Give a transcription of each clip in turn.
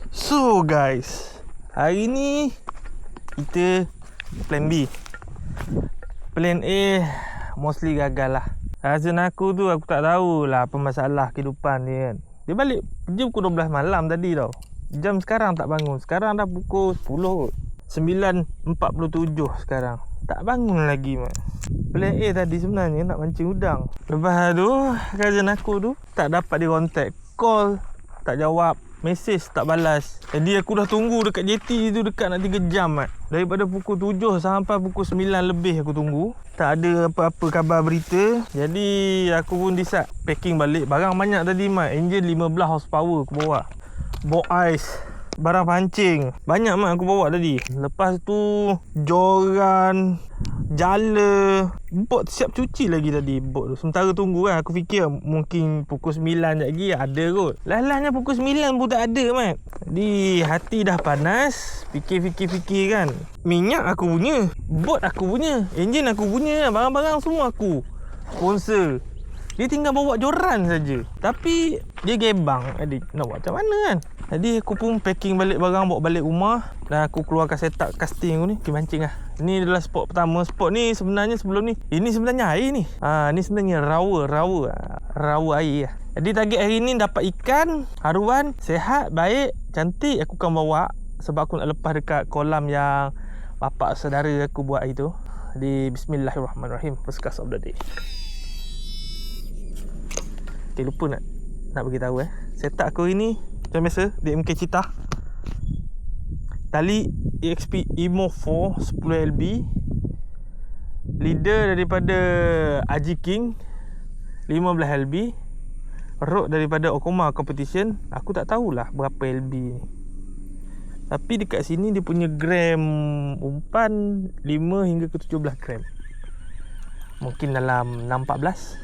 So guys, hari ni kita plan B. Plan A mostly gagal lah. Azan aku tu aku tak tahulah apa masalah kehidupan dia kan. Dia balik kerja pukul 12 malam tadi tau. Jam sekarang tak bangun. Sekarang dah pukul 10 kot. 9.47 sekarang. Tak bangun lagi mak. Plan A tadi sebenarnya nak mancing udang. Lepas tu cousin aku tu tak dapat di contact. Call tak jawab, mesej tak balas. Jadi aku dah tunggu dekat JT tu dekat nak 3 jam mat. Daripada pukul 7 sampai pukul 9 lebih aku tunggu. Tak ada apa-apa khabar berita. Jadi aku pun decide packing balik. Barang banyak tadi mat. Engine 15 horsepower aku bawa. Boat ice, barang pancing banyak mat aku bawa tadi. Lepas tu joran, jala, bot siap cuci lagi tadi bot tu. Sementara tunggu kan, aku fikir mungkin pukul 9 lagi ada kot. Lalahnya pukul 9 pun tak ada mat. Jadi hati dah panas. Fikir kan. Minyak aku punya, bot aku punya, enjin aku punya, barang-barang semua aku sponsor. Dia tinggal bawa joran saja. Tapi dia gebang. Adik nak buat macam mana kan. Jadi aku pun packing balik barang, bawa balik rumah. Dan aku keluarkan setup casting aku ni, pergi mancing lah. Ini adalah spot pertama. Spot ni sebenarnya sebelum ni, ini sebenarnya air ni. Ni sebenarnya rawa air lah. Jadi target hari ni dapat ikan, haruan, sehat, baik, cantik. Aku akan bawa sebab aku nak lepas dekat kolam yang bapak saudara aku buat hari tu. Di Bismillahirrahmanirrahim. First cast of the day. Okay, lupa nak beritahu setup aku hari ni macam biasa DMK Cheetah. Tali EXP Emo 4 10LB. Leader daripada Aji King 15LB. Rod daripada Okoma Competition. Aku tak tahulah berapa LB ni. Tapi dekat sini dia punya gram umpan 5 hingga ke 17 gram. Mungkin dalam 6-14,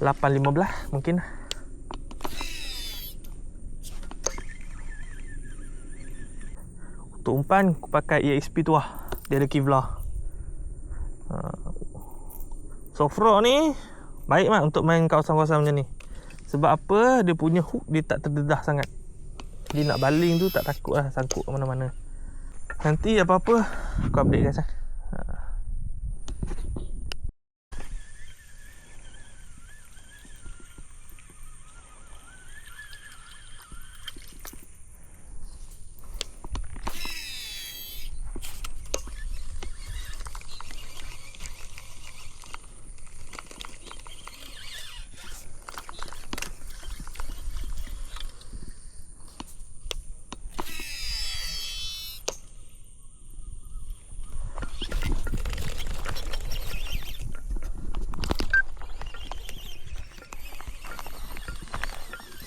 8-15 mungkin lah. Untuk umpan aku pakai EXP tu lah. Dia ada Kevlar. Soft rock ni baik mat untuk main kawasan-kawasan macam ni. Sebab apa? Dia punya hook dia tak terdedah sangat. Jadi nak baling tu tak takut lah sangkut ke mana-mana. Nanti apa-apa aku update guys lah.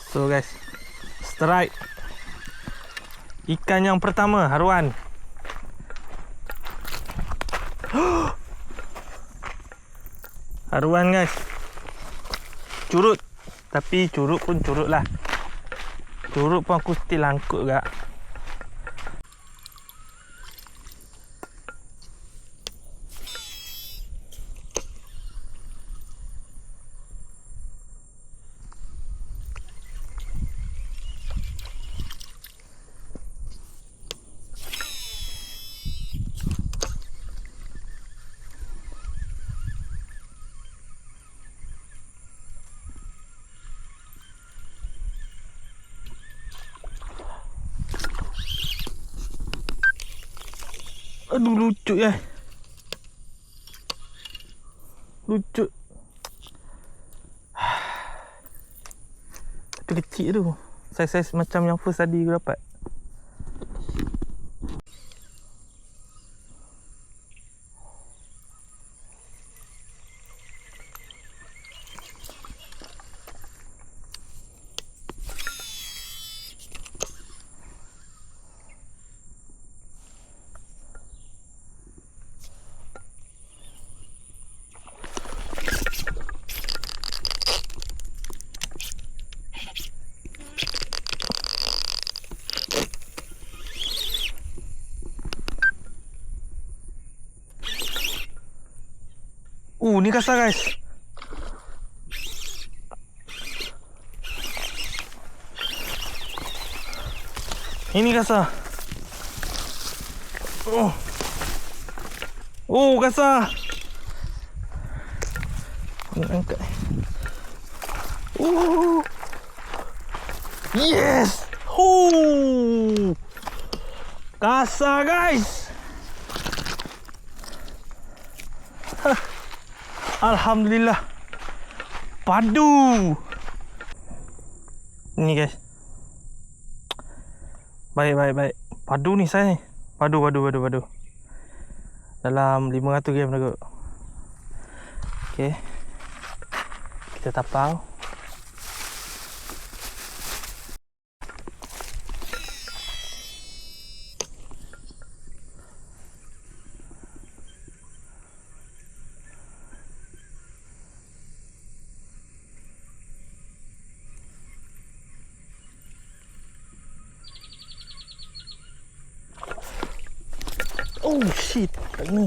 So guys, strike ikan yang pertama, haruan. Haruan guys, curut. Tapi curut pun curut lah. Curut pun aku still angkut gak. Aduh lucu ya. Lucu. Tapi kecil tu. Saiz-saiz macam yang first tadi aku dapat. Ni kasar guys. Ini kasar. Oh. Oh, kasar. Angkat. Oh. Yes. Oh. Kasar, guys. Alhamdulillah. Padu. Ni guys. Baik. Padu ni saya ni. Padu. Dalam 500 gram dah kot. Okey. Kita tapau. Oh shit, tak kena.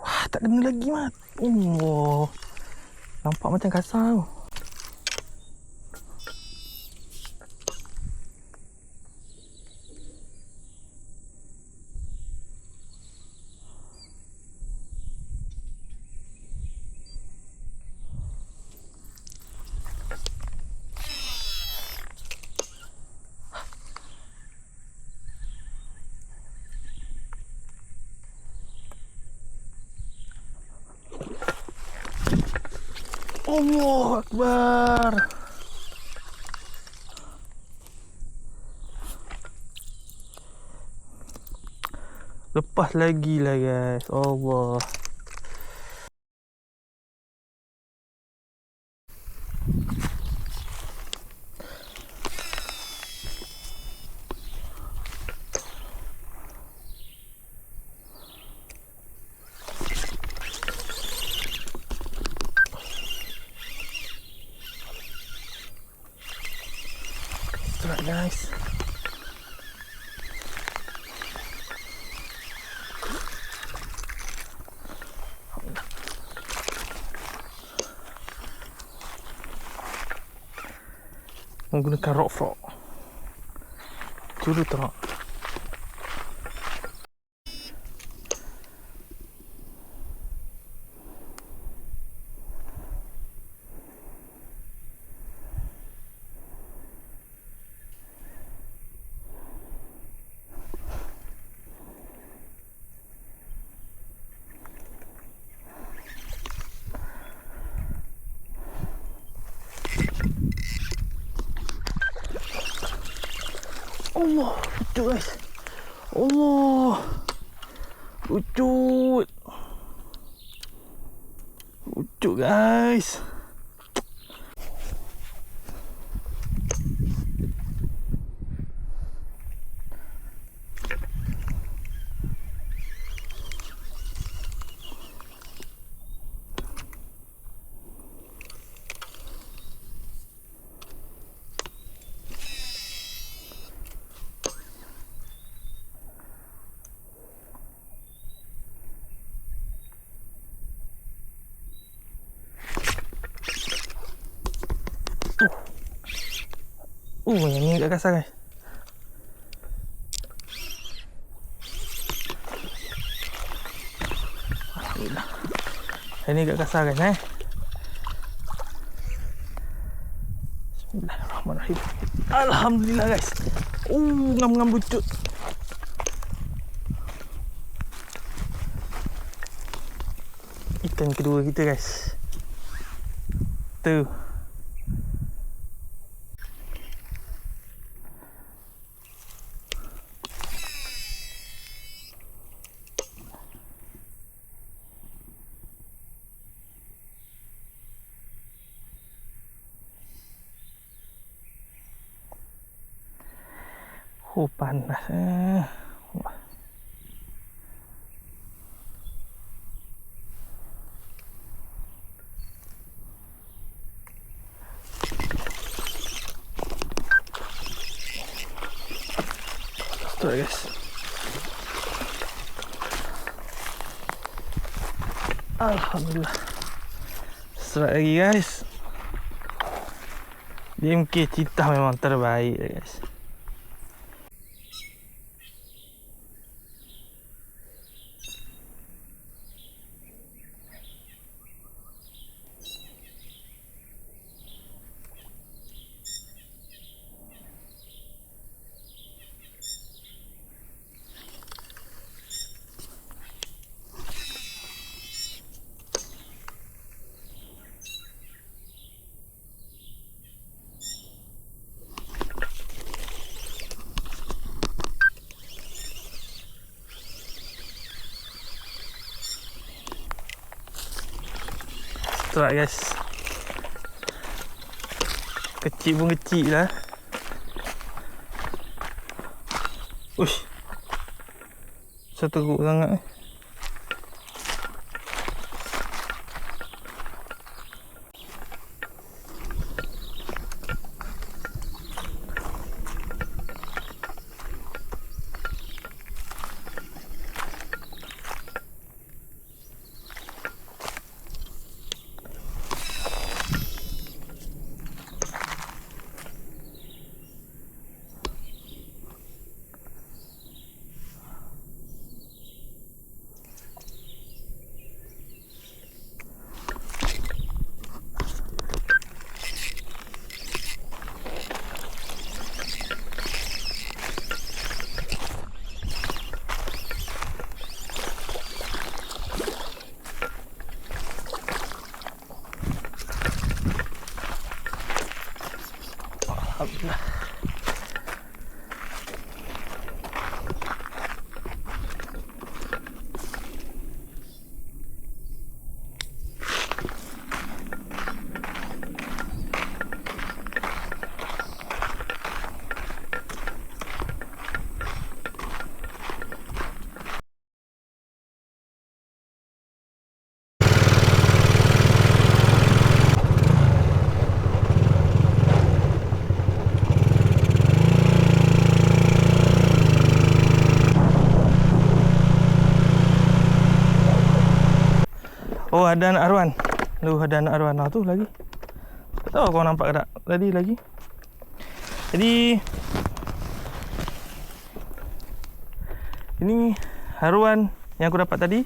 Wah, tak kena lagi mat. Oh. Nampak macam kasar tu. Allahu Akbar. Lepas lagi lah guys. Allah. Alright guys. Menggunakan rock frog. Curu terang. Allah, lucut guys. Allah. Lucut guys. Yang ni agak kasar guys. Alhamdulillah. Yang ni agak kasar guys Bismillahirrahmanirrahim. Alhamdulillah guys. Ngam-ngam lucut. Ikan kedua kita guys. Tu. Oh panas. Tu lah guys. Alhamdulillah. Serat lagi guys. DMK Citah memang terbaik guys. Tu lah guys. Kecil pun kecil lah. Uish. Saya teruk sangat. Alhamdulillah. Oh, ada anak arwan. Ada anak arwan. Nah, tu lagi. Tak tahu kau nampak tak tadi lagi. Jadi ini haruan yang aku dapat tadi.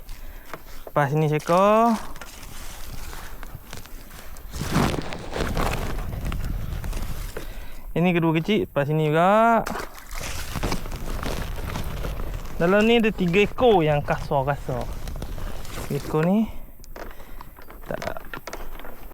Lepas ni seekor. Ini kedua kecil. Lepas sini juga. Dalam ni ada 3 ekor yang kasar-kasar. 3 ekor ni.